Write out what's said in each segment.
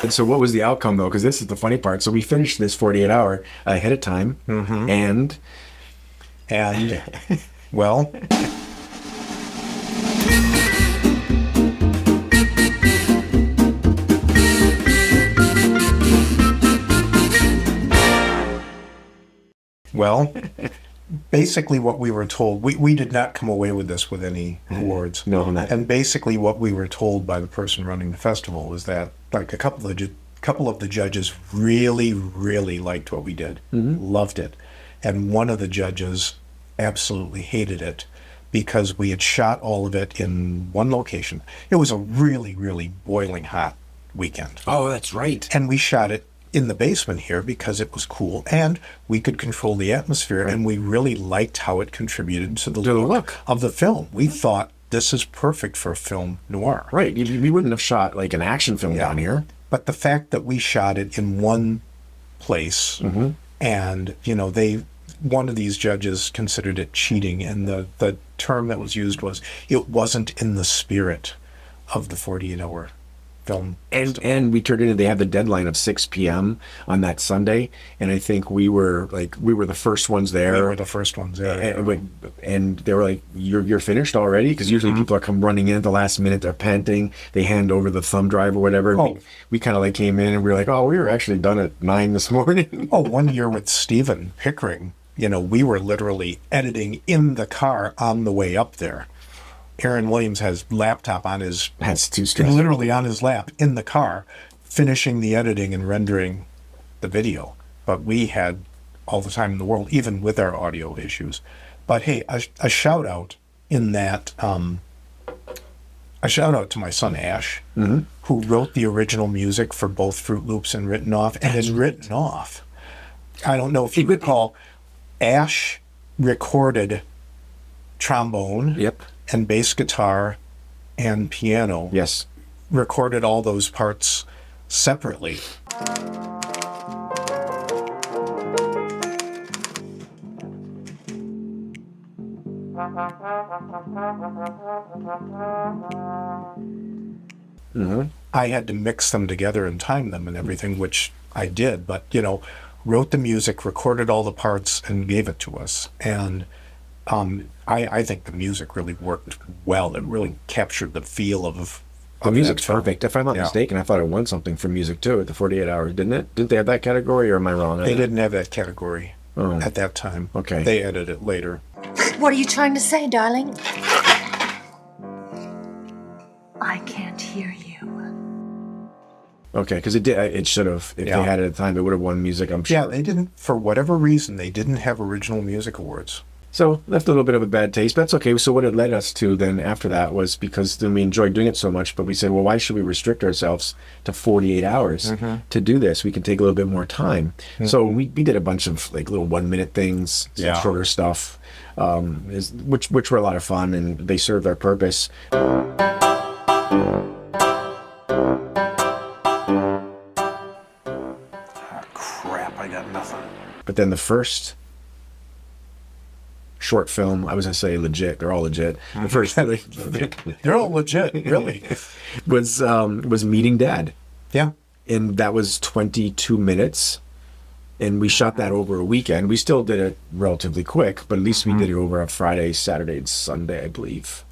And so what was the outcome though? Because this is the funny part. So we finished this 48 hour ahead of time, and well, well, basically what we were told, we did not come away with this with any awards. No, not. And basically what we were told by the person running the festival was that like a couple of the judges really, really liked what we did, loved it. And one of the judges absolutely hated it because we had shot all of it in one location. It was a really, really boiling hot weekend. Oh, that's right. And we shot it in the basement here because it was cool and we could control the atmosphere, and we really liked how it contributed to the look of the film. We thought this is perfect for film noir. Right. We wouldn't have shot like an action film down here. But the fact that we shot it in one place, and one of these judges considered it cheating, and the term that was used was it wasn't in the spirit of the 48-hour film. And we turned it in. They had the deadline of 6 p.m. on that Sunday, and I think we were the first ones there. We were the first ones there. And they were like, "You're finished already?" Because usually people are come running in at the last minute. They're panting. They hand over the thumb drive or whatever. Oh. We kind of like came in and we were like, "Oh, we were actually done at 9 this morning." Oh, one year with Stephen Pickering, we were literally editing in the car on the way up there. Aaron Williams has laptop on his... That's too stressful. Literally on his lap in the car, finishing the editing and rendering the video. But we had all the time in the world, even with our audio issues. But hey, a shout out in that... a shout out to my son Ash, who wrote the original music for both Fruit Loops and Written Off, and has written off. I don't know if you recall, Ash recorded trombone. Yep. And bass guitar and piano. Yes. Recorded all those parts separately. I had to mix them together and time them and everything, which I did, but wrote the music, recorded all the parts, and gave it to us. And I think the music really worked well. It really captured the feel of the music's perfect. If I'm not mistaken, I thought it won something for music too at the 48 hours, didn't it? Didn't they have that category, or am I wrong? They didn't have that category at that time. Okay. They added it later. What are you trying to say, darling? I can't hear you. Okay, because it should have. If they had it at the time, it would have won music, I'm sure. Yeah, they didn't, for whatever reason, they didn't have original music awards. So left a little bit of a bad taste, but that's okay. So what it led us to then after that was, because then we enjoyed doing it so much, but we said, well, why should we restrict ourselves to 48 hours to do this? We can take a little bit more time. So we did a bunch of like little 1 minute things, some shorter stuff, which were a lot of fun, and they served their purpose. Crap, I got nothing. But then the first short film, I was going to say legit, they're all legit. The first they're all legit, really. was Meeting Dad. Yeah. And that was 22 minutes. And we shot that over a weekend. We still did it relatively quick, but at least we did it over a Friday, Saturday, and Sunday, I believe.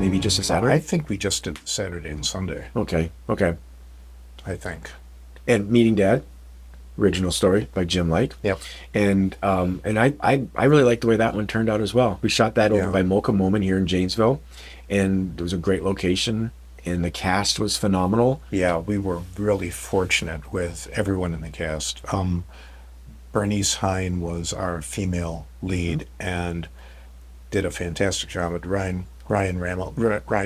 Maybe just a Saturday? I think we just did Saturday and Sunday. Okay. I think. And Meeting Dad, original story by Jim Light. Yep. And I really liked the way that one turned out as well. We shot that over by Mocha Moment here in Janesville, and it was a great location, and the cast was phenomenal. Yeah, we were really fortunate with everyone in the cast. Bernice Hine was our female lead and did a fantastic job. At Ryan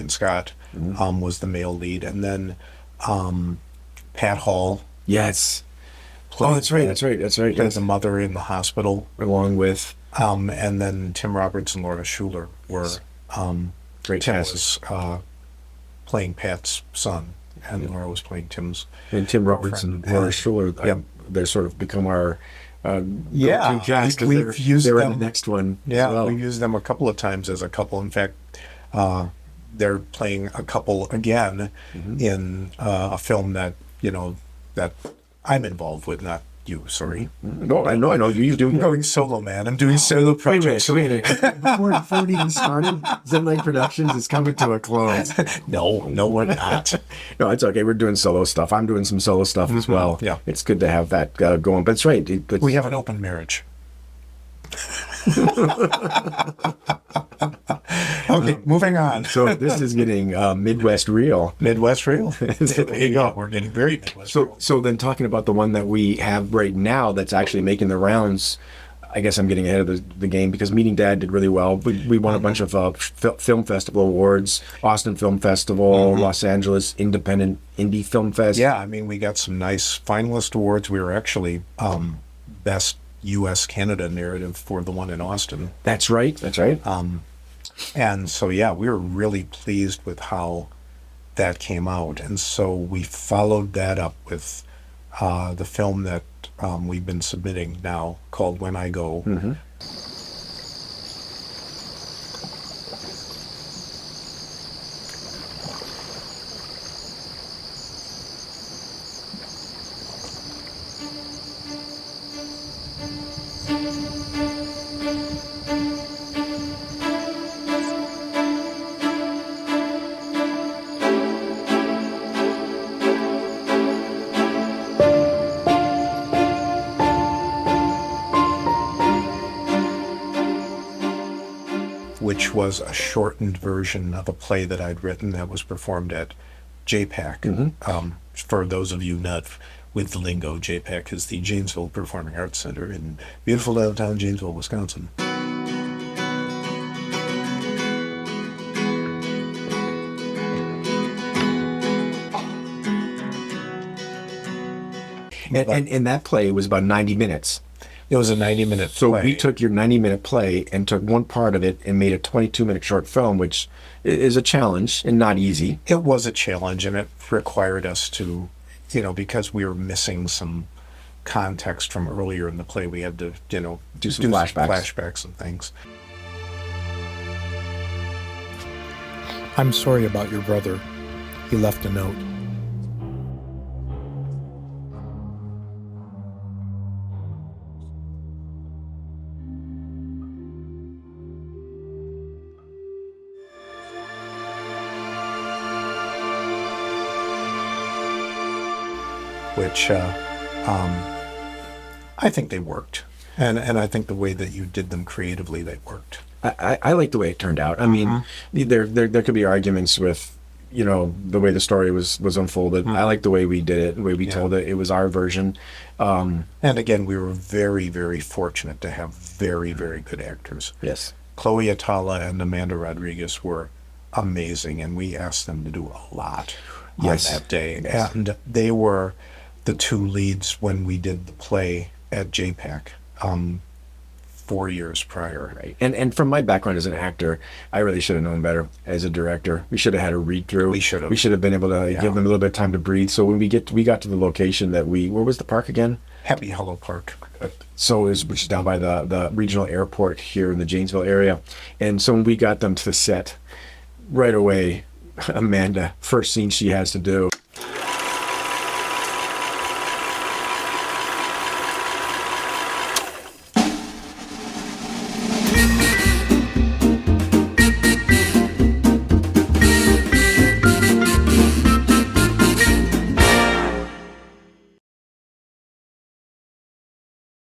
Scott was the male lead, and then Pat Hall. Yes. Oh, that's right. That's right. That's right. Played the mother in the hospital. Along with And then Tim Roberts and Laura Schuler were, great Tim cast. was playing Pat's son, and Laura was playing Tim's. And Tim Roberts and girlfriend. Laura Schuler, Yep. they're sort of become our Yeah, go-to cast 'cause we've used they're in them. the next one. Yeah, as well. we used them a couple of times as a couple. In fact, they're playing a couple again in a film that that I'm involved with, not you. Sorry, No, I know. You do. I'm going solo, man. I'm doing solo Wait a minute. projects. So wait a minute. Before it even started, Zen Lake Productions is coming to a close. No, we're not. No, it's okay. We're doing solo stuff. I'm doing some solo stuff as well. Yeah. It's good to have that going. But it's right. We have an open marriage. Okay, moving on. So this is getting Midwest real. Midwest Real. There you go. We're getting very Midwest Real. So then talking about the one that we have right now that's actually making the rounds, I guess I'm getting ahead of the game because Meeting Dad did really well. We won a bunch of film festival awards, Austin Film Festival, Los Angeles Independent Indie Film Fest. Yeah, I mean, we got some nice finalist awards. We were actually best U.S.-Canada narrative for the one in Austin. That's right. That's right. And so, yeah, we were really pleased with how that came out. And so we followed that up with the film that we've been submitting now called When I Go. Which was a shortened version of a play that I'd written that was performed at JPAC. For those of you not with the lingo, JPAC is the Janesville Performing Arts Center in beautiful downtown Janesville, Wisconsin. And that play was about 90 minutes. It was a 90-minute So play. we took your 90-minute play and took one part of it and made a 22-minute short film, which is a challenge and not easy. It was a challenge, and it required us to, because we were missing some context from earlier in the play, we had to, Do some flashbacks. flashbacks and things. I'm sorry about your brother. He left a note. Which I think they worked. And I think the way that you did them creatively, they worked. I like the way it turned out. I mean, there could be arguments with, the way the story was unfolded. I like the way we did it, the way we told it. It was our version. And again, we were very, very fortunate to have very, very good actors. Yes. Chloe Atala and Amanda Rodriguez were amazing, and we asked them to do a lot Yes. on that day. And they were the two leads when we did the play at JPAC 4 years prior. Right. And from my background as an actor, I really should have known better as a director. We should have had a read through. We should have. We should have been able to give them a little bit of time to breathe. So when we got to the location that where was the park again? Happy Hollow Park. So which is down by the regional airport here in the Janesville area. And so when we got them to the set, right away, Amanda, first scene she has to do